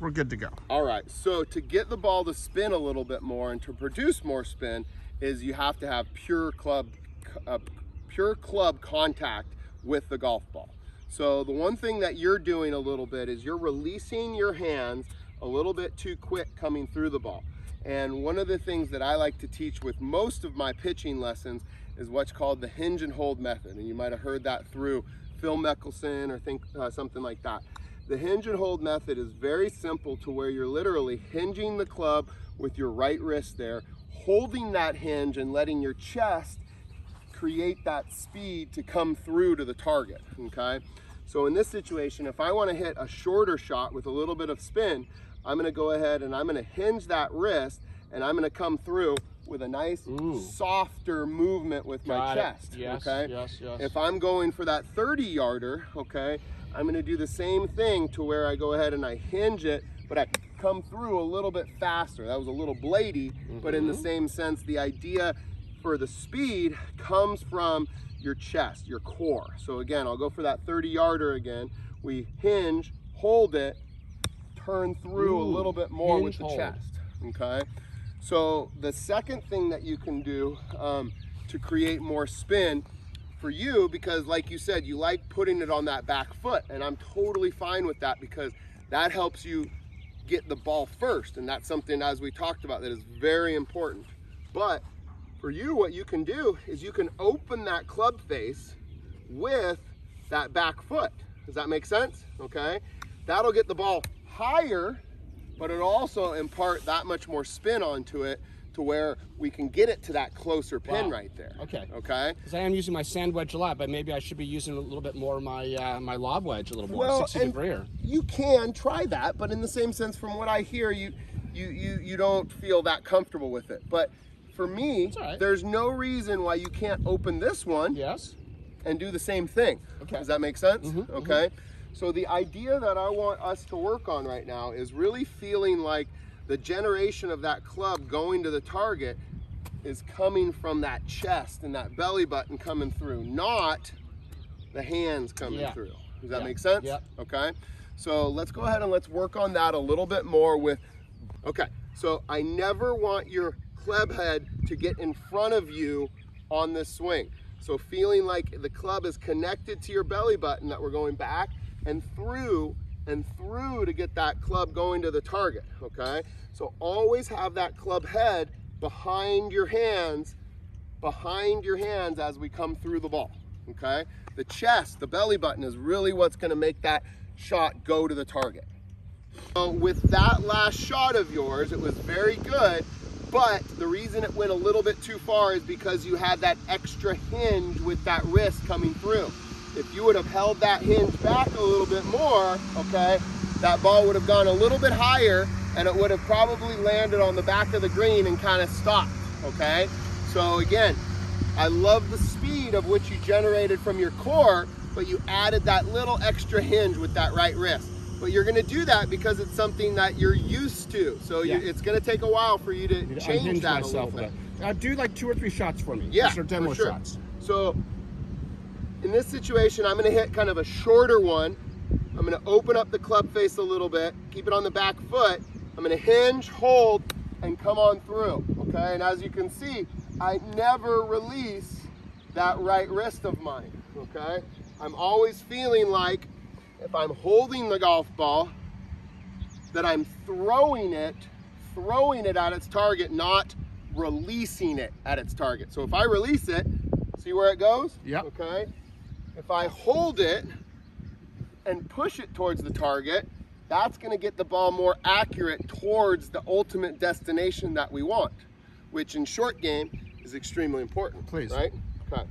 we're good to go. All right, so to get the ball to spin a little bit more and to produce more spin is you have to have pure club contact with the golf ball. So the one thing that you're doing a little bit is you're releasing your hands a little bit too quick coming through the ball. And one of the things that I like to teach with most of my pitching lessons is what's called the hinge and hold method. And you might have heard that through Phil Mickelson or something like that. The hinge and hold method is very simple to where you're literally hinging the club with your right wrist there, holding that hinge and letting your chest create that speed to come through to the target, okay? So in this situation, if I want to hit a shorter shot with a little bit of spin, I'm going to go ahead and I'm going to hinge that wrist and I'm going to come through with a nice softer movement with my chest. Yes, okay? yes. If I'm going for that 30-yarder, okay, I'm going to do the same thing to where I go ahead and I hinge it, but I come through a little bit faster. That was a little bladey, but in the same sense, the idea for the speed comes from your chest, your core. So again, I'll go for that 30-yarder again. We hinge, hold it, turn through a little bit more with the chest, okay? So the second thing that you can do to create more spin for you, because like you said, you like putting it on that back foot, and I'm totally fine with that because that helps you get the ball first, and that's something, as we talked about, that is very important. But for you, what you can do is you can open that club face with that back foot. Does that make sense? Okay, that'll get the ball higher, but it'll also impart that much more spin onto it to where we can get it to that closer pin right there. Okay. Okay. Because I am using my sand wedge a lot, but maybe I should be using a little bit more my my lob wedge a little more, Well, 60-degree. You can try that, but in the same sense, from what I hear, you don't feel that comfortable with it. But for me, there's no reason why you can't open this one and do the same thing. Okay. Does that make sense? Okay. So the idea that I want us to work on right now is really feeling like the generation of that club going to the target is coming from that chest and that belly button coming through, not the hands coming through. Does that make sense? Yeah. Okay. So let's go ahead and let's work on that a little bit more with, okay. So I never want your club head to get in front of you on this swing. So feeling like the club is connected to your belly button, that we're going back and through to get that club going to the target, okay? So always have that club head behind your hands as we come through the ball, okay? The chest, the belly button is really what's gonna make that shot go to the target. So with that last shot of yours, it was very good, but the reason it went a little bit too far is because you had that extra hinge with that wrist coming through. If you would have held that hinge back a little bit more, okay, that ball would have gone a little bit higher and it would have probably landed on the back of the green and kind of stopped, okay? So again, I love the speed of which you generated from your core, but you added that little extra hinge with that right wrist. But you're gonna do that because it's something that you're used to. So it's gonna take a while for you to change that a little bit. Do like 2 or 3 shots for me. Yeah, Just demo for sure. shots. So in this situation, I'm gonna hit kind of a shorter one. I'm gonna open up the club face a little bit, keep it on the back foot. I'm gonna hinge, hold, and come on through, okay? And as you can see, I never release that right wrist of mine, okay? I'm always feeling like if I'm holding the golf ball, that I'm throwing it at its target, not releasing it at its target. So if I release it, see where it goes? Yep. Okay. If I hold it and push it towards the target, that's going to get the ball more accurate towards the ultimate destination that we want, which in short game is extremely important. Please. Right? Okay.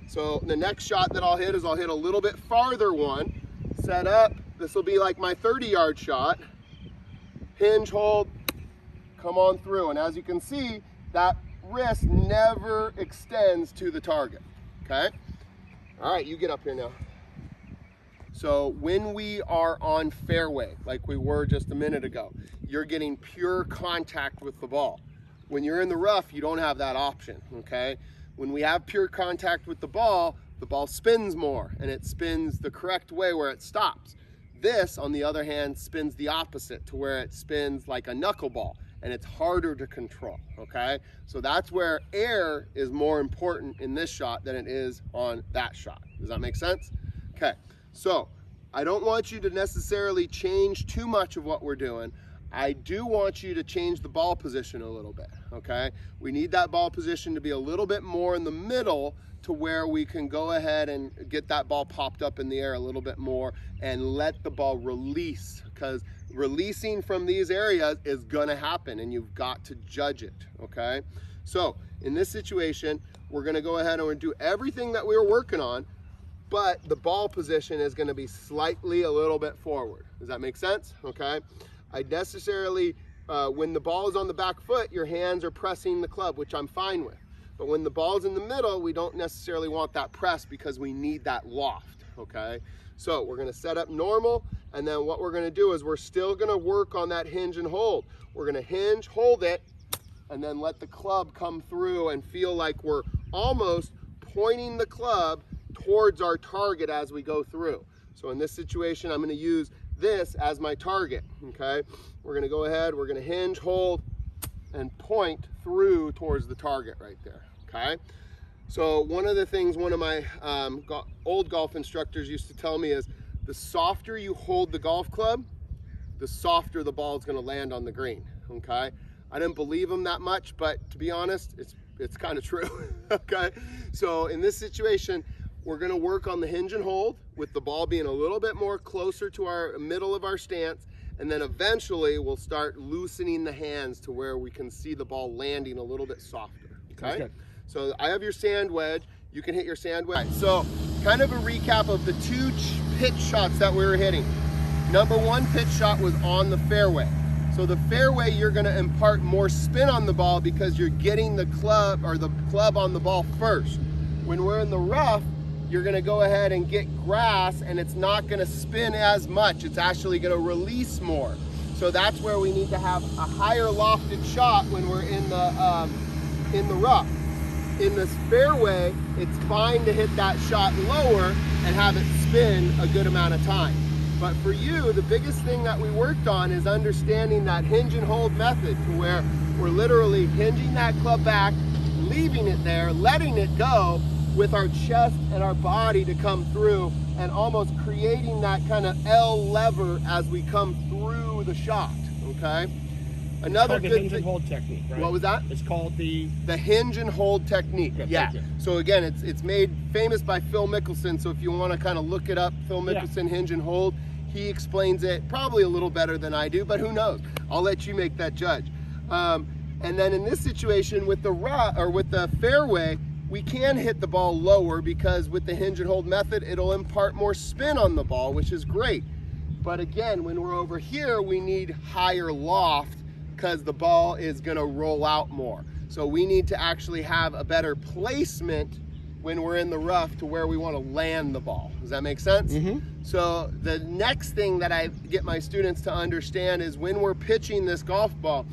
So the next shot that I'll hit is I'll hit a little bit farther one. Set up, this will be like my 30-yard shot. Hinge, hold, come on through. And as you can see, that wrist never extends to the target, okay? All right, you get up here now. So when we are on fairway, like we were just a minute ago, you're getting pure contact with the ball. When you're in the rough, you don't have that option, okay? When we have pure contact with the ball spins more and it spins the correct way where it stops. This, on the other hand, spins the opposite, to where it spins like a knuckleball, and it's harder to control, okay? So that's where air is more important in this shot than it is on that shot. Does that make sense? Okay, so I don't want you to necessarily change too much of what we're doing. I do want you to change the ball position a little bit, okay? We need that ball position to be a little bit more in the middle, to where we can go ahead and get that ball popped up in the air a little bit more and let the ball release, because releasing from these areas is gonna happen, and you've got to judge it, okay? So in this situation, we're gonna go ahead and do everything that we were working on, but the ball position is gonna be slightly a little bit forward. Does that make sense? Okay. I necessarily, when the ball is on the back foot, your hands are pressing the club, which I'm fine with. But when the ball's in the middle, we don't necessarily want that press, because we need that loft, okay? So we're gonna set up normal, and then what we're gonna do is we're still gonna work on that hinge and hold. We're gonna hinge, hold it, and then let the club come through and feel like we're almost pointing the club towards our target as we go through. So in this situation, I'm gonna use this as my target, okay? We're gonna go ahead, we're gonna hinge, hold, and point through towards the target right there, okay? So one of the things one of my old golf instructors used to tell me is, the softer you hold the golf club, the softer the ball is gonna land on the green, okay? I didn't believe him that much, but to be honest, it's kind of true, okay? So in this situation, we're gonna work on the hinge and hold, with the ball being a little bit more closer to our middle of our stance, and then eventually we'll start loosening the hands to where we can see the ball landing a little bit softer, okay? So I have your sand wedge. You can hit your sand wedge. So kind of a recap of the two pitch shots that we were hitting. Number one pitch shot was on the fairway. So the fairway, you're gonna impart more spin on the ball because you're getting the club on the ball first. When we're in the rough, you're gonna go ahead and get grass, and it's not gonna spin as much. It's actually gonna release more. So that's where we need to have a higher lofted shot when we're in the rough. In this fairway, it's fine to hit that shot lower and have it spin a good amount of time. But for you, the biggest thing that we worked on is understanding that hinge and hold method, to where we're literally hinging that club back, leaving it there, letting it go, with our chest and our body to come through, and almost creating that kind of L lever as we come through the shot, okay? Another good hinge and hold technique, right? What was that? It's called the hinge and hold technique. Good, yeah. So again, it's made famous by Phil Mickelson. So if you want to kind of look it up, Phil Mickelson, hinge and hold, he explains it probably a little better than I do, but who knows? I'll let you make that judge. And then in this situation with the fairway, we can hit the ball lower, because with the hinge and hold method, it'll impart more spin on the ball, which is great. But again, when we're over here, we need higher loft, because the ball is gonna roll out more. So we need to actually have a better placement when we're in the rough to where we wanna land the ball. Does that make sense? So the next thing that I get my students to understand is, when we're pitching this golf ball,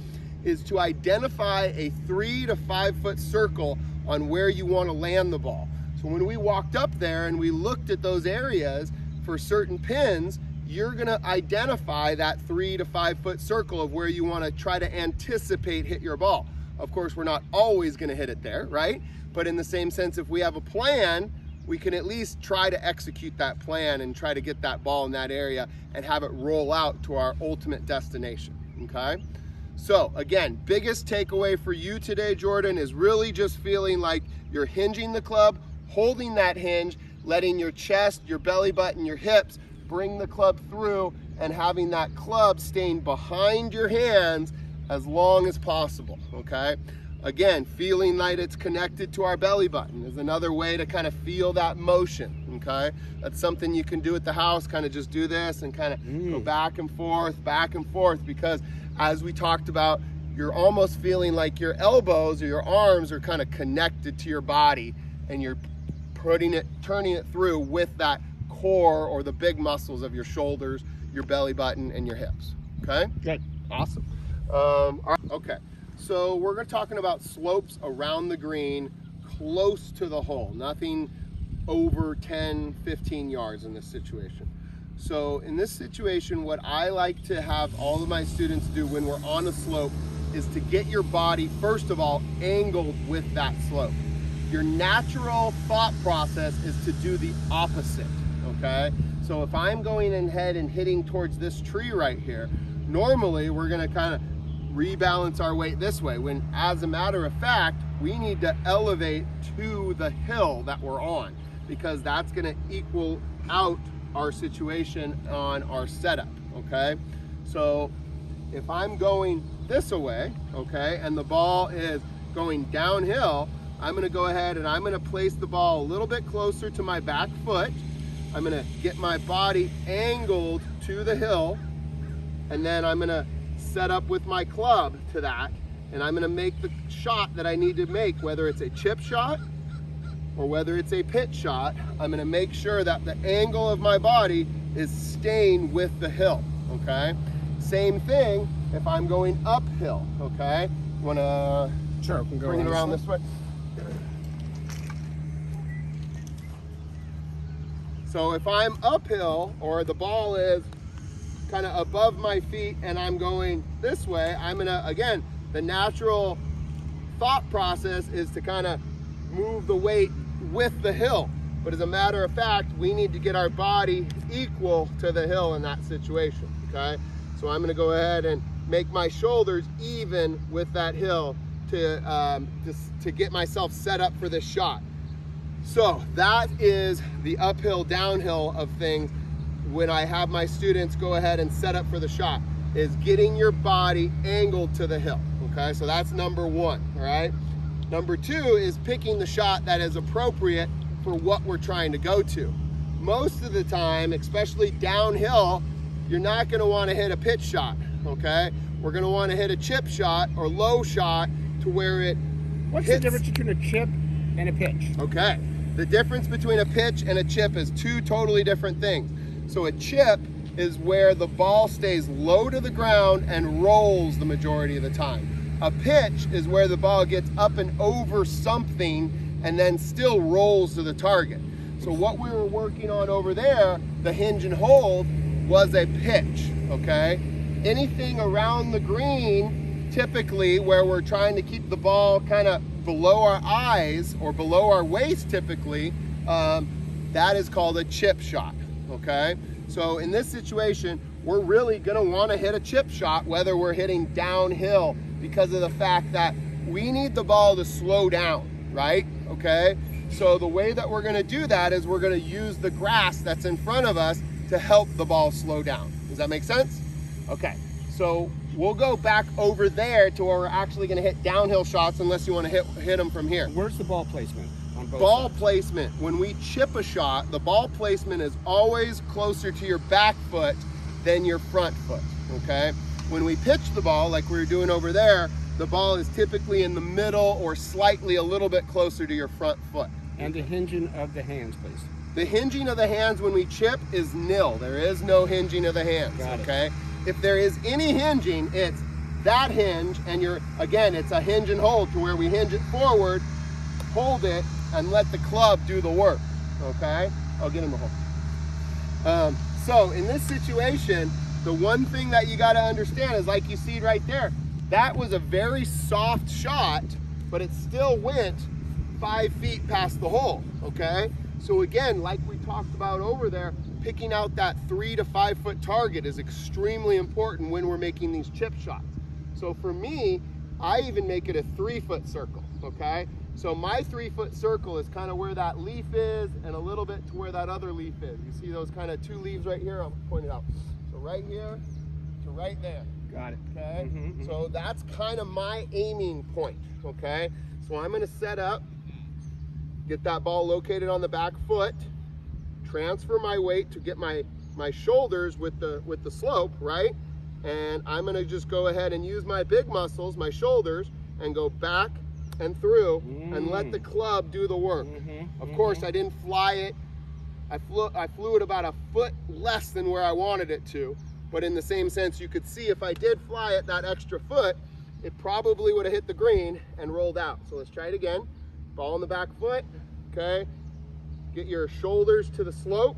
is to identify a 3 to 5 foot circle on where you want to land the ball. So when we walked up there and we looked at those areas for certain pins, you're going to identify that 3 to 5 foot circle of where you want to try to anticipate hit your ball. Of course, we're not always going to hit it there, right? But in the same sense, if we have a plan, we can at least try to execute that plan and try to get that ball in that area and have it roll out to our ultimate destination, okay? So again, biggest takeaway for you today, Jordan, is really just feeling like you're hinging the club, holding that hinge, letting your chest, your belly button, your hips bring the club through, and having that club staying behind your hands as long as possible, okay? Again, feeling like it's connected to our belly button is another way to kind of feel that motion, okay? That's something you can do at the house, kind of just do this and kind of go back and forth, because as we talked about, you're almost feeling like your elbows or your arms are kind of connected to your body, and you're turning it through with that core or the big muscles of your shoulders, your belly button, and your hips, okay? Good. Awesome. All right, okay, so we're talking about slopes around the green, close to the hole, nothing over 10, 15 yards in this situation. So in this situation, what I like to have all of my students do when we're on a slope is to get your body, first of all, angled with that slope. Your natural thought process is to do the opposite, okay? So if I'm going ahead and hitting towards this tree right here, normally we're gonna kind of rebalance our weight this way, when as a matter of fact, we need to elevate to the hill that we're on, because that's gonna equal out our situation on our setup, okay? So if I'm going this way, okay, and the ball is going downhill, I'm gonna go ahead and I'm gonna place the ball a little bit closer to my back foot. I'm gonna get my body angled to the hill, and then I'm gonna set up with my club to that, and I'm gonna make the shot that I need to make, whether it's a chip shot or whether it's a pitch shot. I'm gonna make sure that the angle of my body is staying with the hill, okay? Same thing if I'm going uphill, okay? Wanna Sure, we can go bring it around this way? So if I'm uphill, or the ball is kind of above my feet and I'm going this way, I'm gonna, again, the natural thought process is to kind of move the weight with the hill. But as a matter of fact, we need to get our body equal to the hill in that situation, okay? So I'm gonna go ahead and make my shoulders even with that hill to get myself set up for this shot. So that is the uphill, downhill of things when I have my students go ahead and set up for the shot, is getting your body angled to the hill, okay? So that's number one, all right? Number two is picking the shot that is appropriate for what we're trying to go to. Most of the time, especially downhill, you're not gonna wanna hit a pitch shot, okay? We're gonna wanna hit a chip shot or low shot to where it What's hits. the difference between a chip and a pitch? Okay, the difference between a pitch and a chip is two totally different things. So a chip is where the ball stays low to the ground and rolls the majority of the time. A pitch is where the ball gets up and over something and then still rolls to the target. So what we were working on over there, the hinge and hold, was a pitch, okay? Anything around the green, typically where we're trying to keep the ball kind of below our eyes or below our waist typically, that is called a chip shot, okay? So in this situation, we're really gonna wanna hit a chip shot whether we're hitting downhill, because of the fact that we need the ball to slow down, right? Okay? So the way that we're gonna do that is we're gonna use the grass that's in front of us to help the ball slow down. Does that make sense? Okay, so we'll go back over there to where we're actually gonna hit downhill shots, unless you wanna hit them from here. Where's the ball placement on both Ball sides? placement, when we chip a shot, the ball placement is always closer to your back foot than your front foot, okay? When we pitch the ball, like we were doing over there, the ball is typically in the middle or slightly a little bit closer to your front foot. And the hinging of the hands, please. The hinging of the hands when we chip is nil. There is no hinging of the hands, Got it. okay? If there is any hinging, it's that hinge, and again, it's a hinge and hold, to where we hinge it forward, hold it, and let the club do the work, okay? I'll get him the hold. So in this situation, the one thing that you got to understand is, like you see right there, that was a very soft shot, but it still went 5 feet past the hole, okay? So again, like we talked about over there, picking out that 3 to 5 foot target is extremely important when we're making these chip shots. So for me, I even make it a 3 foot circle, okay? So my 3 foot circle is kind of where that leaf is, and a little bit to where that other leaf is. You see those kind of two leaves right here? I'll point it out. So right here to right there. Got it. Okay, Mm-hmm. so that's kind of my aiming point, okay? So I'm gonna set up, get that ball located on the back foot, transfer my weight to get my shoulders with the slope, right? And I'm gonna just go ahead and use my big muscles, my shoulders, and go back and through and let the club do the work. Of course, I didn't fly it. I flew it about a foot less than where I wanted it to, but in the same sense, you could see if I did fly it that extra foot, it probably would have hit the green and rolled out. So let's try it again. Ball on the back foot, okay? Get your shoulders to the slope,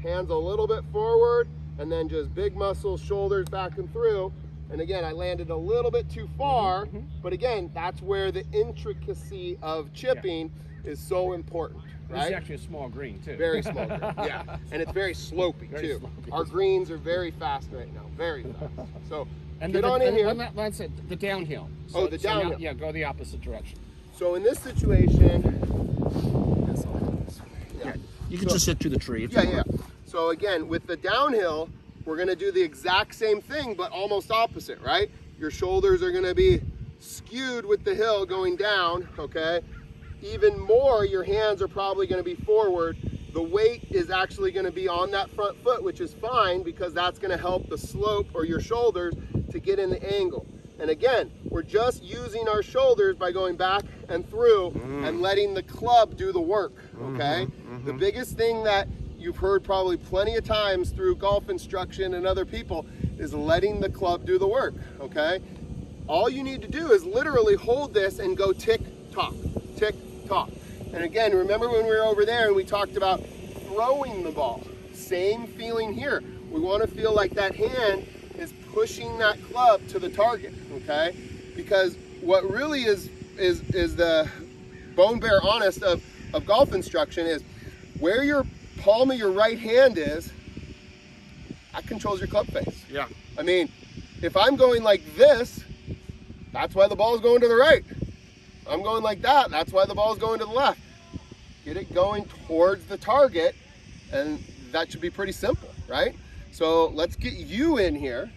hands a little bit forward, and then just big muscles, shoulders back and through. And again, I landed a little bit too far, but again, that's where the intricacy of chipping is so important, right? This is actually a small green too. Very small green, yeah. And it's very slopey too. Slopey. Our greens are very fast right now, very fast. So And get on in here. That's it, the downhill. Oh, the downhill. Now, yeah, go the opposite direction. So in this situation, Yeah, you can just sit through the tree. It's yeah. So again, with the downhill, we're gonna do the exact same thing, but almost opposite, right? Your shoulders are gonna be skewed with the hill going down, okay? Even more, your hands are probably gonna be forward. The weight is actually gonna be on that front foot, which is fine because that's gonna help the slope or your shoulders to get in the angle. And again, we're just using our shoulders by going back and through and letting the club do the work, okay? The biggest thing that you've heard probably plenty of times through golf instruction and other people is letting the club do the work, okay? All you need to do is literally hold this and go tick tock, tick tock. And again, remember when we were over there and we talked about throwing the ball? Same feeling here. We want to feel like that hand is pushing that club to the target, okay? Because what really is the bone bare honest of golf instruction is where your palm of your right hand is, that controls your club face. Yeah. I mean, if I'm going like this, that's why the ball is going to the right. I'm going like that, that's why the ball is going to the left. Get it going towards the target, and that should be pretty simple, right? So let's get you in here.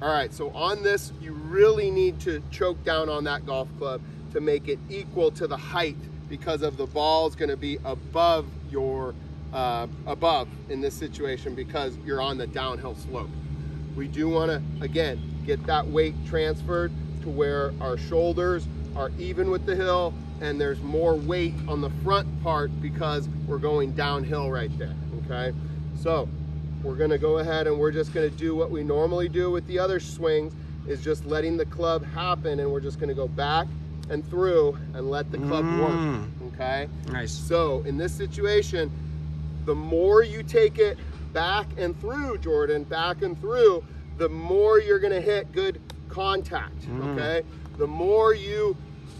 All right, so on this, you really need to choke down on that golf club to make it equal to the height because of the ball's gonna be above your, above in this situation because you're on the downhill slope. We do wanna, again, get that weight transferred to where our shoulders are even with the hill and there's more weight on the front part because we're going downhill right there, okay? So we're gonna go ahead and we're just gonna do what we normally do with the other swings, is just letting the club happen, and we're just gonna go back and through and let the club work, okay? Nice. So in this situation, the more you take it back and through, Jordan, back and through, the more you're gonna hit good contact, okay? The more you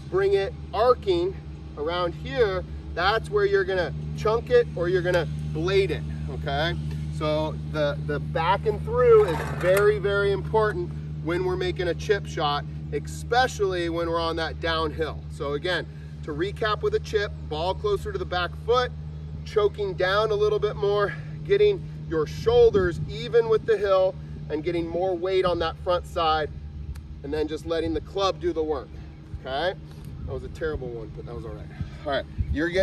bring it arcing around here, that's where you're gonna chunk it or you're gonna blade it, okay? So the back and through is very, very important when we're making a chip shot, especially when we're on that downhill. So again, to recap with a chip, ball closer to the back foot, choking down a little bit more, getting your shoulders even with the hill and getting more weight on that front side, and then just letting the club do the work, okay? That was a terrible one, but that was all right. All right, you're getting